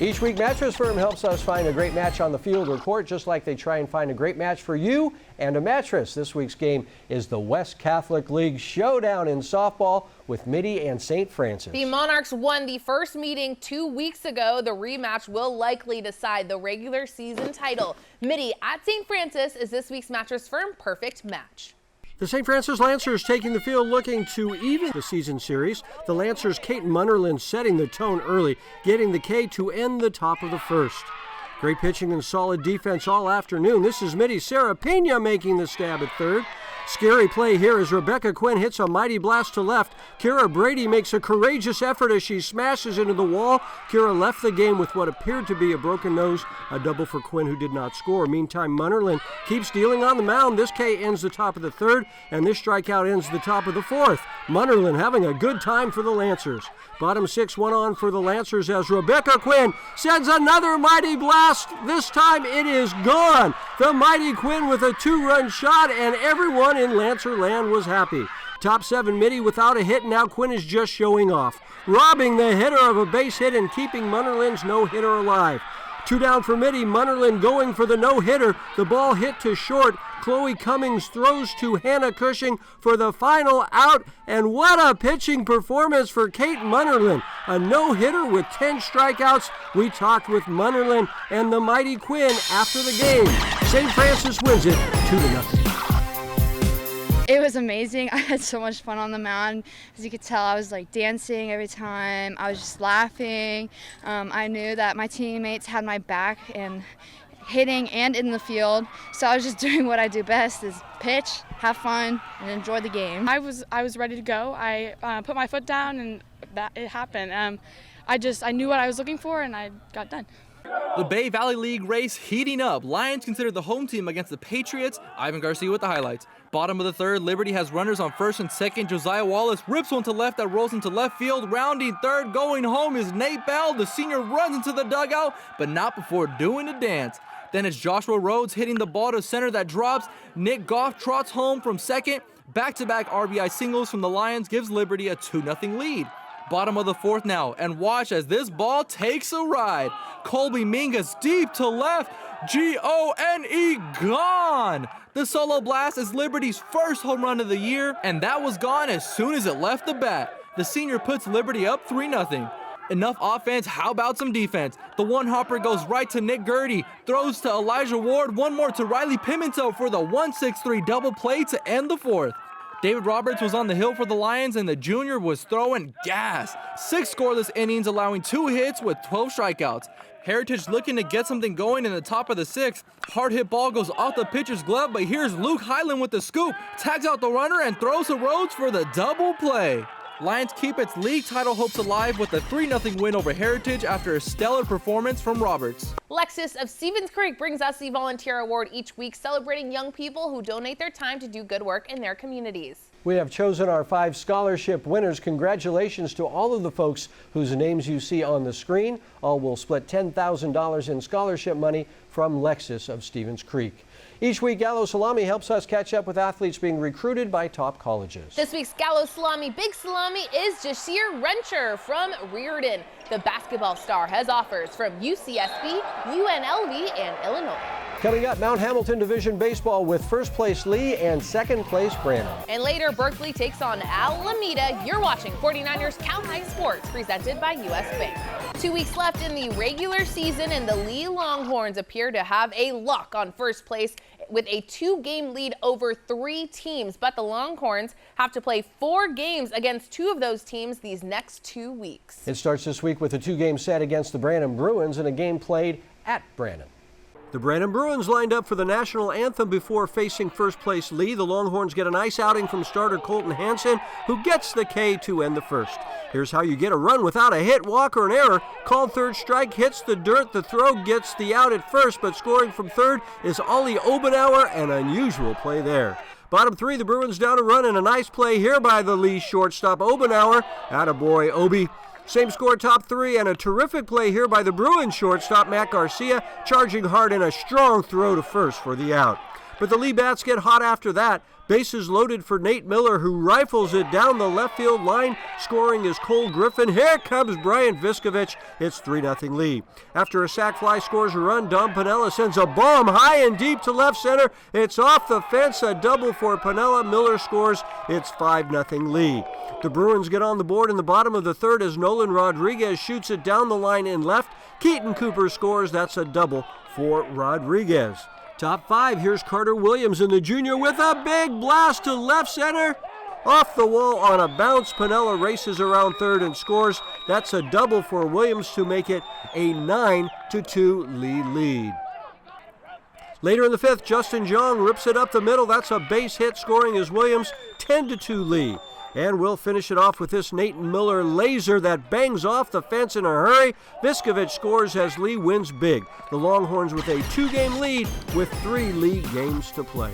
Each week, Mattress Firm helps us find a great match on the field or court, just like they try and find a great match for you and a mattress. This week's game is the West Catholic League Showdown in softball with Midi and St. Francis. The Monarchs won the first meeting 2 weeks ago. The rematch will likely decide the regular season title. Midi at St. Francis is this week's Mattress Firm perfect match. The St. Francis Lancers taking the field looking to even the season series. The Lancers' Clayton Munnerlyn setting the tone early, getting the K to end the top of the first. Great pitching and solid defense all afternoon. This is Midi Sarah Pena making the stab at third. Scary play here as Rebecca Quinn hits a mighty blast to left. Kira Brady makes a courageous effort as she smashes into the wall. Kira left the game with what appeared to be a broken nose, a double for Quinn, who did not score. Meantime, Munnerlyn keeps dealing on the mound. This K ends the top of the third, and this strikeout ends the top of the fourth. Munnerlyn having a good time for the Lancers. Bottom six, one on for the Lancers as Rebecca Quinn sends another mighty blast. This time it is gone. The mighty Quinn with a 2-run shot, and everyone in Lancer land was happy. Top seven, Midi without a hit. Now Quinn is just showing off, robbing the hitter of a base hit and keeping Munnerlyn's no-hitter alive. 2 down for Midi. Munnerlyn going for the no-hitter. The ball hit to short. Chloe Cummings throws to Hannah Cushing for the final out. And what a pitching performance for Kate Munnerlyn. A no-hitter with 10 strikeouts. We talked with Munnerlyn and the mighty Quinn after the game. St. Francis wins it 2-0. It was amazing. I had so much fun on the mound. As you could tell, I was like dancing every time. I was just laughing. I knew that my teammates had my back and hitting and in the field. So I was just doing what I do best, is pitch, have fun, and enjoy the game. I was ready to go. I put my foot down and it happened. I knew what I was looking for and I got done. The Bay Valley League race heating up. Lions considered the home team against the Patriots. Ivan Garcia with the highlights. Bottom of the third, Liberty has runners on first and second. Josiah Wallace rips one to left that rolls into left field. Rounding third, going home is Nate Bell. The senior runs into the dugout, but not before doing a dance. Then it's Joshua Rhodes hitting the ball to center that drops. Nick Goff trots home from second. Back-to-back RBI singles from the Lions gives Liberty a 2-0 lead. Bottom of the fourth now, and watch as this ball takes a ride. Colby Mingus deep to left. G-O-N-E, gone. The solo blast is Liberty's first home run of the year, and that was gone as soon as it left the bat. The senior puts Liberty up 3-0. Enough offense, how about some defense? The one-hopper goes right to Nick Gertie, throws to Elijah Ward, one more to Riley Pimento for the 1-6-3 double play to end the fourth. David Roberts was on the hill for the Lions, and the junior was throwing gas. 6 scoreless innings, allowing 2 hits with 12 strikeouts. Heritage looking to get something going in the top of the 6th. Hard hit ball goes off the pitcher's glove, but here's Luke Highland with the scoop, tags out the runner and throws to Rhodes for the double play. Lions keep its league title hopes alive with a 3-0 win over Heritage after a stellar performance from Roberts. Lexus of Stevens Creek brings us the Volunteer Award each week, celebrating young people who donate their time to do good work in their communities. We have chosen our 5 scholarship winners. Congratulations to all of the folks whose names you see on the screen. All will split $10,000 in scholarship money from Lexus of Stevens Creek. Each week, Gallo Salami helps us catch up with athletes being recruited by top colleges. This week's Gallo Salami Big Salami is Jashir Rencher from Reardon. The basketball star has offers from UCSB, UNLV, and Illinois. Coming up, Mount Hamilton Division Baseball with first place Lee and second place Branham. And later, Berkeley takes on Alameda. You're watching 49ers Cal High Sports, presented by US Bank. 2 weeks left in the regular season, and the Lee Longhorns appear to have a lock on first place with a 2-game lead over 3 teams. But the Longhorns have to play 4 games against 2 of those teams these next 2 weeks. It starts this week with a 2-game set against the Branham Bruins and a game played at Branham. The Branham Bruins lined up for the national anthem before facing first place Lee. The Longhorns get a nice outing from starter Colton Hansen, who gets the K to end the first. Here's how you get a run without a hit, walk, or an error. Called third strike, hits the dirt. The throw gets the out at first, but scoring from third is Ollie Obenauer, an unusual play there. Bottom 3, the Bruins down a run, and a nice play here by the Lee shortstop Obenauer. Attaboy, Obi. Same score, top 3, and a terrific play here by the Bruins shortstop Matt Garcia, charging hard and a strong throw to first for the out. But the Lee Bats get hot after that. Bases loaded for Nate Miller, who rifles it down the left field line. Scoring is Cole Griffin. Here comes Brian Viskovich. It's 3-0 Lee. After a sac fly scores a run, Dom Piniella sends a bomb high and deep to left center. It's off the fence, a double for Piniella. Miller scores. It's 5-0 Lee. The Bruins get on the board in the bottom of the third as Nolan Rodriguez shoots it down the line in left. Keaton Cooper scores. That's a double for Rodriguez. Top 5, here's Carter Williams in the junior with a big blast to left center. Off the wall on a bounce, Piniella races around third and scores. That's a double for Williams to make it a 9-2 Lee lead. Later in the 5th, Justin Jong rips it up the middle. That's a base hit, scoring is Williams, 10-2 Lee. And we'll finish it off with this Nathan Miller laser that bangs off the fence in a hurry. Viskovich scores as Lee wins big. The Longhorns with a 2-game lead with 3 league games to play.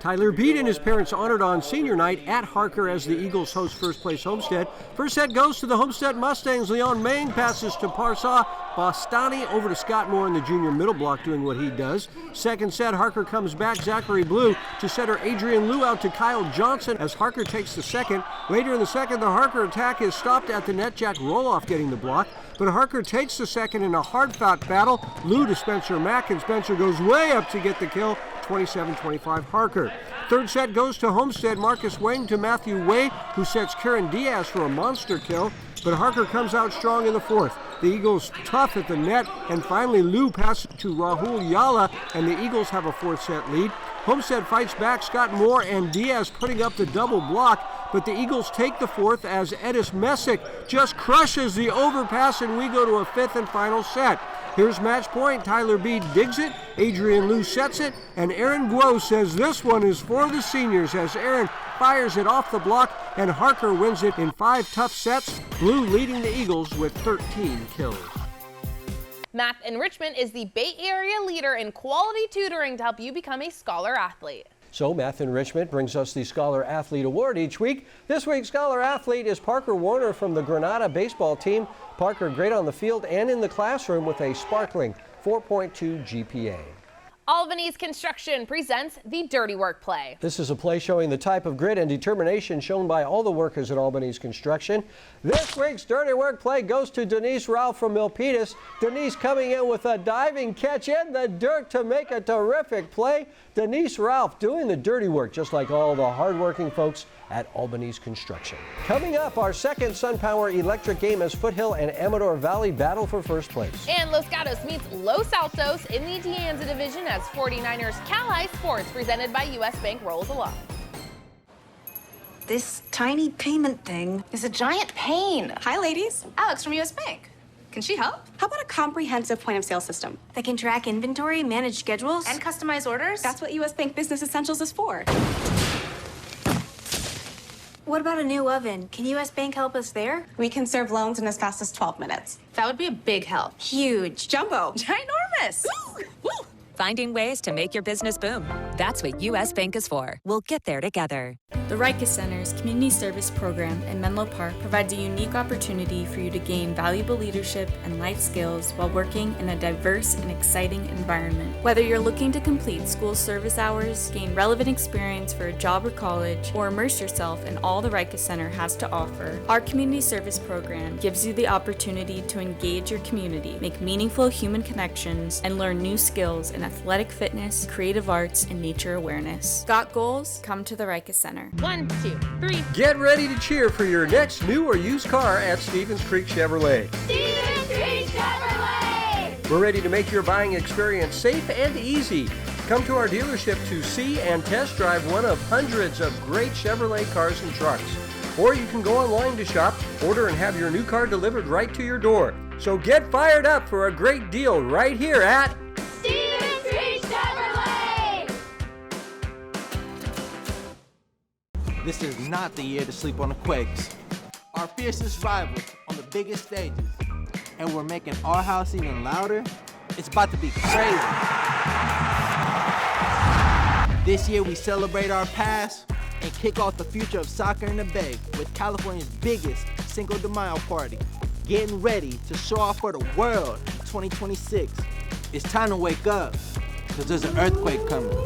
Tyler Beede and his parents honored on senior night at Harker as the Eagles host first place Homestead. First set goes to the Homestead Mustangs. Leon Mang passes to Parsa Bastani over to Scott Moore in the junior middle block doing what he does. Second set, Harker comes back. Zachary Blue to setter Adrian Liu out to Kyle Johnson as Harker takes the second. Later in the second, the Harker attack is stopped at the net. Jack Roloff getting the block. But Harker takes the second in a hard-fought battle. Liu to Spencer Mack, and Spencer goes way up to get the kill. 27-25 Harker. Third set goes to Homestead. Marcus Wang to Matthew Way, who sets Karen Diaz for a monster kill. But Harker comes out strong in the fourth. The Eagles tough at the net, and finally Liu passes to Rahul Yala, and the Eagles have a fourth set lead. Homestead fights back. Scott Moore and Diaz putting up the double block, but the Eagles take the fourth as Edis Messick just crushes the overpass, and we go to a fifth and final set. Here's match point. Tyler Beede digs it, Adrian Liu sets it, and Aaron Guo says this one is for the seniors as Aaron fires it off the block, and Harker wins it in 5 tough sets. Blue leading the Eagles with 13 kills. Math Enrichment is the Bay Area leader in quality tutoring to help you become a scholar athlete. So Math Enrichment brings us the Scholar Athlete Award each week. This week's Scholar Athlete is Parker Warner from the Granada baseball team. Parker great on the field and in the classroom with a sparkling 4.2 GPA. Albany's Construction presents the Dirty Work Play. This is a play showing the type of grit and determination shown by all the workers at Albany's Construction. This week's Dirty Work Play goes to Denise Ralph from Milpitas. Denise coming in with a diving catch in the dirt to make a terrific play. Denise Ralph doing the dirty work just like all the hardworking folks at Albany's Construction. Coming up, our second SunPower electric game as Foothill and Amador Valley battle for first place. And Los Gatos meets Los Altos in the De Anza division as 49ers Cal High Sports presented by US Bank rolls along. This tiny payment thing is a giant pain. Hi, ladies. Alex from US Bank. Can she help? How about a comprehensive point-of-sale system that can track inventory, manage schedules, and customize orders? That's what US Bank Business Essentials is for. What about a new oven? Can U.S. Bank help us there? We can serve loans in as fast as 12 minutes. That would be a big help. Huge. Jumbo. Ginormous. Finding ways to make your business boom. That's what U.S. Bank is for. We'll get there together. The Rica Center's Community Service Program in Menlo Park provides a unique opportunity for you to gain valuable leadership and life skills while working in a diverse and exciting environment. Whether you're looking to complete school service hours, gain relevant experience for a job or college, or immerse yourself in all the Rica Center has to offer, our Community Service Program gives you the opportunity to engage your community, make meaningful human connections, and learn new skills in athletic fitness, creative arts, and nature awareness. Got goals? Come to the Rica Center. 1, 2, 3. Get ready to cheer for your next new or used car at Stevens Creek Chevrolet. Stevens Creek Chevrolet! We're ready to make your buying experience safe and easy. Come to our dealership to see and test drive one of hundreds of great Chevrolet cars and trucks. Or you can go online to shop, order, and have your new car delivered right to your door. So get fired up for a great deal right here at Stevens Creek Chevrolet! This is not the year to sleep on the Quakes. Our fiercest rivals on the biggest stages. And we're making our house even louder. It's about to be crazy. This year we celebrate our past and kick off the future of soccer in the Bay with California's biggest Cinco de Mayo party. Getting ready to show off for the world in 2026. It's time to wake up, because there's an earthquake coming.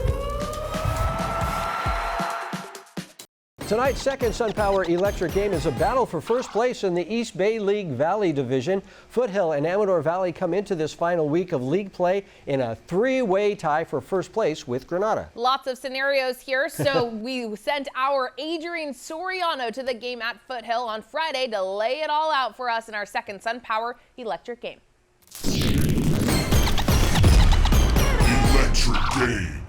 Tonight's second SunPower Electric game is a battle for first place in the East Bay League Valley Division. Foothill and Amador Valley come into this final week of league play in a three-way tie for first place with Granada. Lots of scenarios here, so we sent our Adrian Soriano to the game at Foothill on Friday to lay it all out for us in our second SunPower Electric game. Electric game.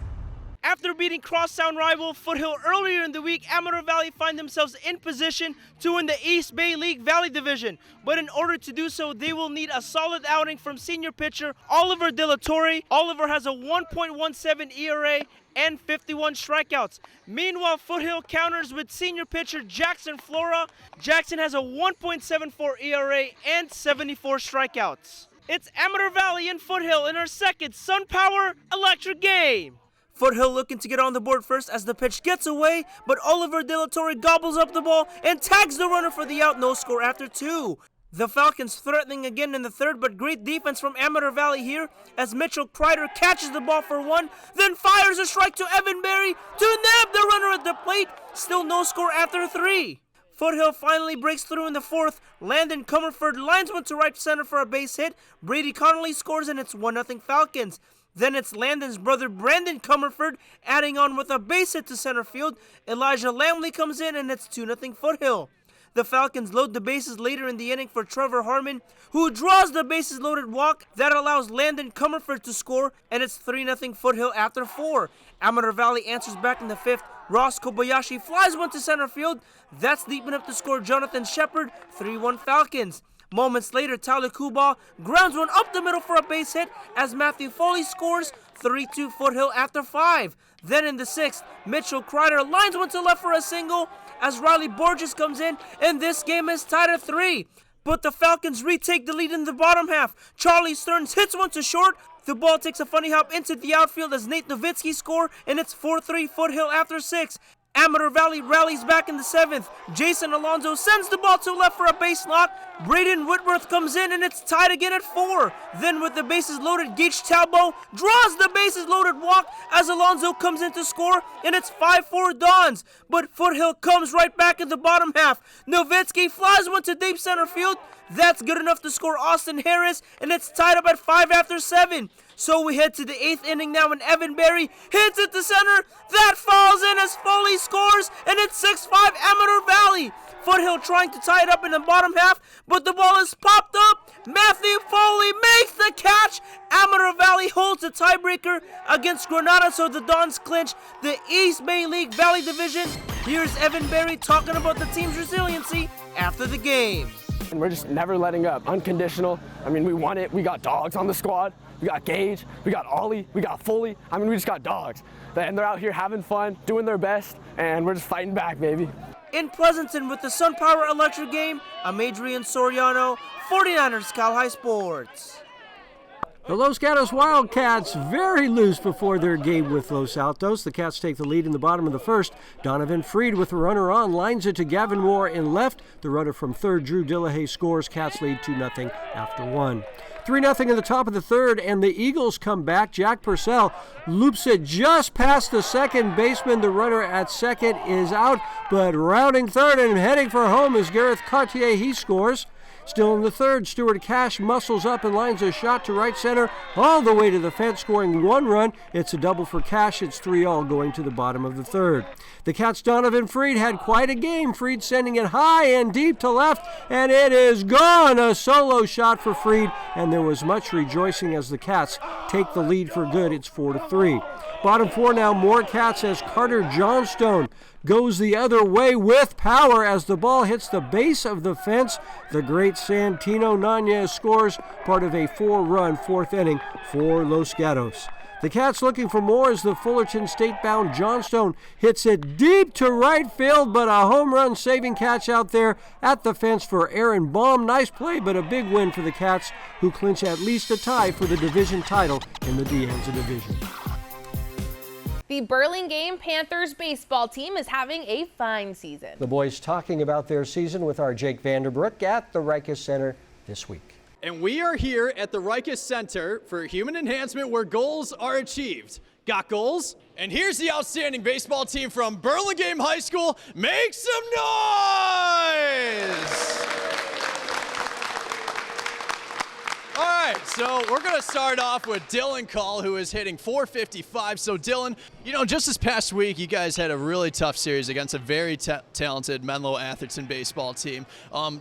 After beating crosstown rival Foothill earlier in the week, Amador Valley find themselves in position to win the East Bay League Valley Division. But in order to do so, they will need a solid outing from senior pitcher Oliver De La Torre. Oliver has a 1.17 ERA and 51 strikeouts. Meanwhile, Foothill counters with senior pitcher Jackson Flora. Jackson has a 1.74 ERA and 74 strikeouts. It's Amador Valley and Foothill in our second SunPower Electric game. Foothill looking to get on the board first as the pitch gets away, but Oliver De La Torre gobbles up the ball and tags the runner for the out. No score after 2. The Falcons threatening again in the third, but great defense from Amador Valley here as Mitchell Kreider catches the ball for 1, then fires a strike to Evan Berry to nab the runner at the plate. Still no score after 3. Foothill finally breaks through in the fourth. Landon Comerford lines one to right center for a base hit. Brady Connolly scores and it's 1-0 Falcons. Then it's Landon's brother Brandon Comerford adding on with a base hit to center field. Elijah Lamley comes in and it's 2-0 Foothill. The Falcons load the bases later in the inning for Trevor Harmon, who draws the bases loaded walk that allows Landon Comerford to score, and it's 3-0 Foothill after 4. Amador Valley answers back in the fifth. Ross Kobayashi flies one to center field. That's deep enough to score Jonathan Shepard, 3-1 Falcons. Moments later, Tyler Kuba grounds one up the middle for a base hit as Matthew Foley scores, 3-2 Foothill after 5. Then in the sixth, Mitchell Kreider lines one to left for a single as Riley Borges comes in, and this game is tied at 3. But the Falcons retake the lead in the bottom half. Charlie Stearns hits one to short. The ball takes a funny hop into the outfield as Nate Nowitzki scores, and it's 4-3 Foothill after 6. Amador Valley rallies back in the 7th. Jason Alonso sends the ball to left for a base knock. Braden Whitworth comes in and it's tied again at 4. Then with the bases loaded, Gage Talbot draws the bases loaded walk as Alonso comes in to score, and it's 5-4 Dons. But Foothill comes right back in the bottom half. Nowitzki flies one to deep center field. That's good enough to score Austin Harris, and it's tied up at 5 after 7. So we head to the 8th inning now, and Evan Berry hits it to center. That falls in as Foley scores, and it's 6-5 Amador Valley. Foothill trying to tie it up in the bottom half, but the ball is popped up. Matthew Foley makes the catch. Amador Valley holds the tiebreaker against Granada, so the Dons clinch the East Bay League Valley Division. Here's Evan Berry talking about the team's resiliency after the game. And we're just never letting up, unconditional. I mean, we won it. We got dogs on the squad. We got Gage, we got Ollie, we got Foley. I mean, we just got dogs. And they're out here having fun, doing their best, and we're just fighting back, baby. In Pleasanton with the SunPower Electric game, I'm Adrian Soriano, 49ers Cal High Sports. The Los Gatos Wildcats very loose before their game with Los Altos. The Cats take the lead in the bottom of the first. Donovan Freed with the runner on lines it to Gavin Moore in left. The runner from third, Drew Dillahay, scores. Cats lead 2-0 after one. 3-0 in the top of the third, and the Eagles come back. Jack Purcell loops it just past the second baseman. The runner at second is out, but rounding third and heading for home is Gareth Cartier. He scores. Still in the third, Stuart Cash muscles up and lines a shot to right center all the way to the fence, scoring one run. It's a double for Cash. It's 3-all going to the bottom of the third. The Cats' Donovan Freed had quite a game. Freed sending it high and deep to left, and it is gone. A solo shot for Freed, and there was much rejoicing as the Cats take the lead for good. It's 4-3. Bottom four now, more Cats as Carter Johnstone goes the other way with power as the ball hits the base of the fence. The great Santino Nanez scores, part of a 4-run fourth inning for Los Gatos. The Cats looking for more as the Fullerton State-bound Johnstone hits it deep to right field, but a home run saving catch out there at the fence for Aaron Baum. Nice play, but a big win for the Cats, who clinch at least a tie for the division title in the De Anza division. The Burlingame Panthers baseball team is having a fine season. The boys talking about their season with our Jake Vanderbrook at the Rikus Center this week. And we are here at the Rikus Center for human enhancement where goals are achieved. Got goals? And here's the outstanding baseball team from Burlingame High School. Make some noise! All right, so we're going to start off with Dylan Call, who is hitting .455. So, Dylan, you know, just this past week, you guys had a really tough series against a very talented Menlo Atherton baseball team.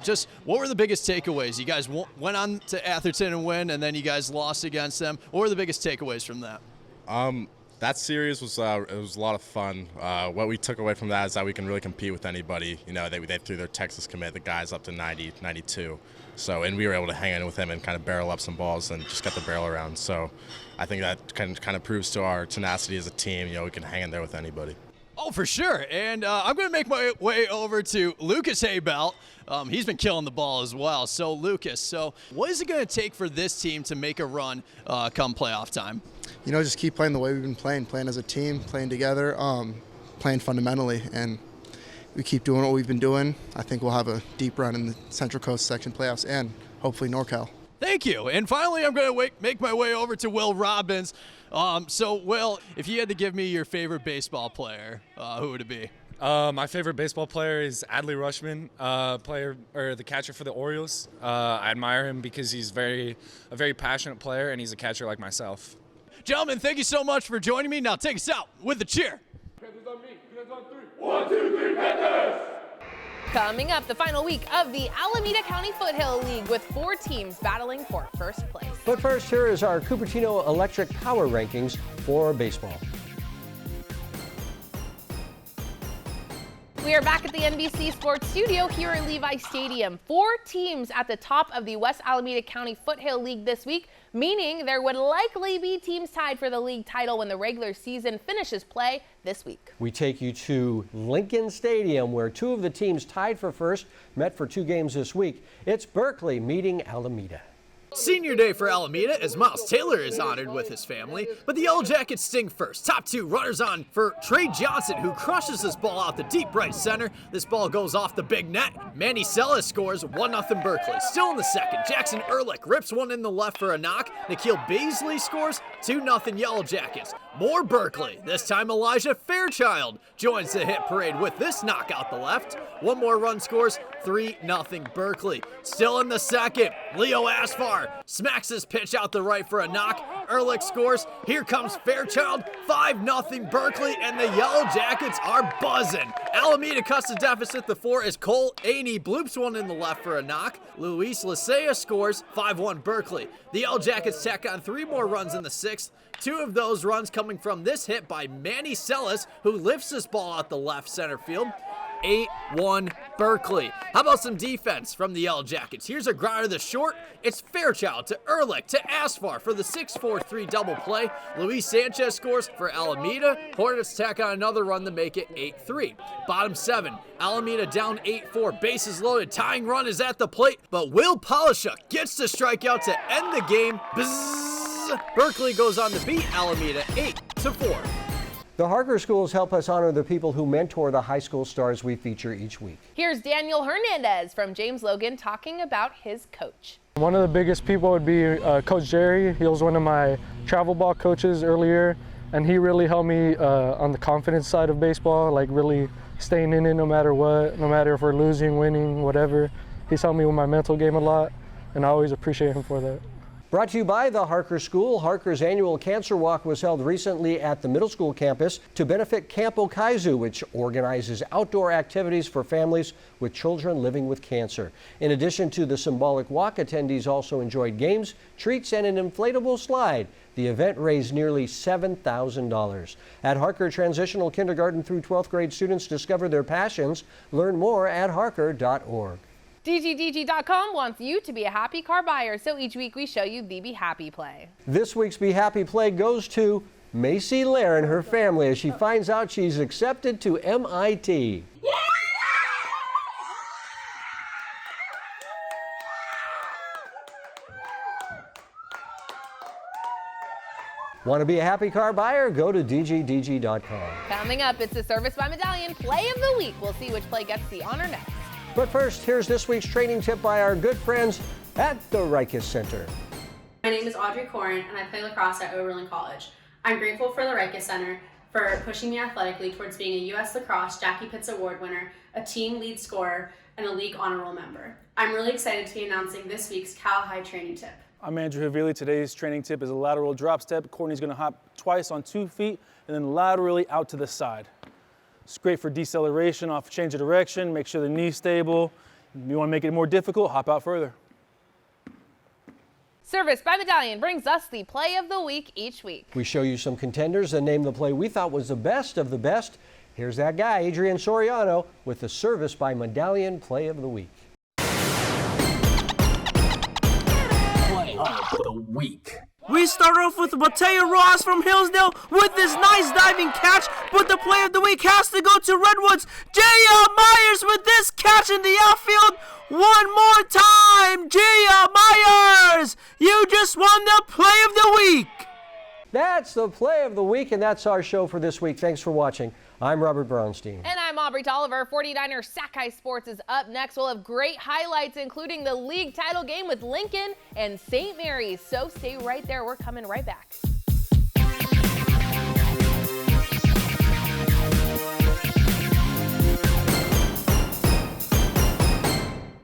Just what were the biggest takeaways? You guys went on to Atherton and win, and then you guys lost against them. What were the biggest takeaways from that? That series was it was a lot of fun. What we took away from that is that we can really compete with anybody. You know, they threw their Texas commit, the guys up to 90, 92. So, and we were able to hang in with them and kind of barrel up some balls and just get the barrel around. So I think that kind of proves to our tenacity as a team, you know, we can hang in there with anybody. Oh, for sure. And I'm going to make my way over to Lucas Haybelt. He's been killing the ball as well. So, Lucas, what is it going to take for this team to make a run come playoff time? You know, just keep playing the way we've been playing as a team, playing together, playing fundamentally, and we keep doing what we've been doing. I think we'll have a deep run in the Central Coast section playoffs and hopefully NorCal. Thank you. And finally, I'm going to make my way over to Will Robbins. So, Will, if you had to give me your favorite baseball player, who would it be? My favorite baseball player is Adley Rutschman, the catcher for the Orioles. I admire him because he's a very passionate player, and he's a catcher like myself. Gentlemen, thank you so much for joining me. Now take us out with the cheer. Panthers on me. Panthers on 3. 1, 2, 3, Panthers! Coming up, the final week of the Alameda County Foothill League with 4 teams battling for first place. But first, here is our Cupertino Electric Power Rankings for baseball. We are back at the NBC Sports Studio here at Levi Stadium. 4 teams at the top of the West Alameda County Foothill League this week, meaning there would likely be teams tied for the league title when the regular season finishes play this week. We take you to Lincoln Stadium, where 2 of the teams tied for first met for 2 games this week. It's Berkeley meeting Alameda. Senior day for Alameda as Miles Taylor is honored with his family, but the Yellow Jackets sting first. Top 2 runners on for Trey Johnson, who crushes this ball out the deep right center. This ball goes off the big net. Manny Sellis scores 1-0 Berkeley. Still in the second, Jackson Ehrlich rips one in the left for a knock. Nikhil Beasley scores 2-0 Yellow Jackets. More Berkeley. This time Elijah Fairchild joins the hit parade with this knock out the left. One more run scores 3-0 Berkeley. Still in the second, Leo Asfar smacks his pitch out the right for a knock. Ehrlich scores. Here comes Fairchild. 5-0 Berkeley, and the Yellow Jackets are buzzing. Alameda cuts the deficit to 4 as Cole Aney bloops one in the left for a knock. Luis Licea scores. 5-1 Berkeley. The Yellow Jackets tack on 3 more runs in the 6th. 2 of those runs coming from this hit by Manny Sellis, who lifts this ball out the left center field. 8-1 Berkeley. How about some defense from the Yellow Jackets? Here's a grinder to the short. It's Fairchild to Ehrlich to Asfar for the 6-4-3 double play. Luis Sanchez scores for Alameda. Hornets tack on another run to make it 8-3. Bottom 7, Alameda down 8-4. Bases loaded. Tying run is at the plate, but Will Polishuk gets the strikeout to end the game. Bzzz. Berkeley goes on to beat Alameda 8-4. The Harker schools help us honor the people who mentor the high school stars we feature each week. Here's Daniel Hernandez from James Logan talking about his coach. One of the biggest people would be Coach Jerry. He was one of my travel ball coaches earlier, and he really helped me on the confidence side of baseball, like really staying in it no matter what, no matter if we're losing, winning, whatever. He's helped me with my mental game a lot, and I always appreciate him for that. Brought to you by the Harker School. Harker's annual Cancer Walk was held recently at the middle school campus to benefit Camp Okaizu, which organizes outdoor activities for families with children living with cancer. In addition to the symbolic walk, attendees also enjoyed games, treats, and an inflatable slide. The event raised nearly $7,000. At Harker, transitional kindergarten through 12th grade students discover their passions. Learn more at harker.org. DGDG.com wants you to be a happy car buyer, so each week we show you the Be Happy play. This week's Be Happy play goes to Macy Lair and her family as she finds out she's accepted to MIT. Want to be a happy car buyer? Go to DGDG.com. Coming up, it's the Service by Medallion Play of the Week. We'll see which play gets the honor next. But first, here's this week's training tip by our good friends at the Rikus Center. My name is Audrey Corin, and I play lacrosse at Oberlin College. I'm grateful for the Rikus Center for pushing me athletically towards being a U.S. Lacrosse Jackie Pitts Award winner, a team lead scorer, and a league honor roll member. I'm really excited to be announcing this week's Cal High training tip. I'm Andrew Havili. Today's training tip is a lateral drop step. Courtney's going to hop twice on 2 feet and then laterally out to the side. It's great for deceleration off change of direction. Make sure the knee's stable. If you want to make it more difficult, hop out further. Service by Medallion brings us the Play of the Week each week. We show you some contenders and name the play we thought was the best of the best. Here's that guy, Adrian Soriano, with the Service by Medallion Play of the Week. Play of the Week. We start off with Mateo Rojas from Hillsdale with this nice diving catch, but the play of the week has to go to Redwood's Gia Myers with this catch in the outfield. One more time, Gia Myers! You just won the play of the week! That's the Play of the Week, and that's our show for this week. Thanks for watching. I'm Robert Braunstein. And I'm Aubrey Tolliver. 49er Sackeye Sports is up next. We'll have great highlights, including the league title game with Lincoln and St. Mary's. So stay right there. We're coming right back.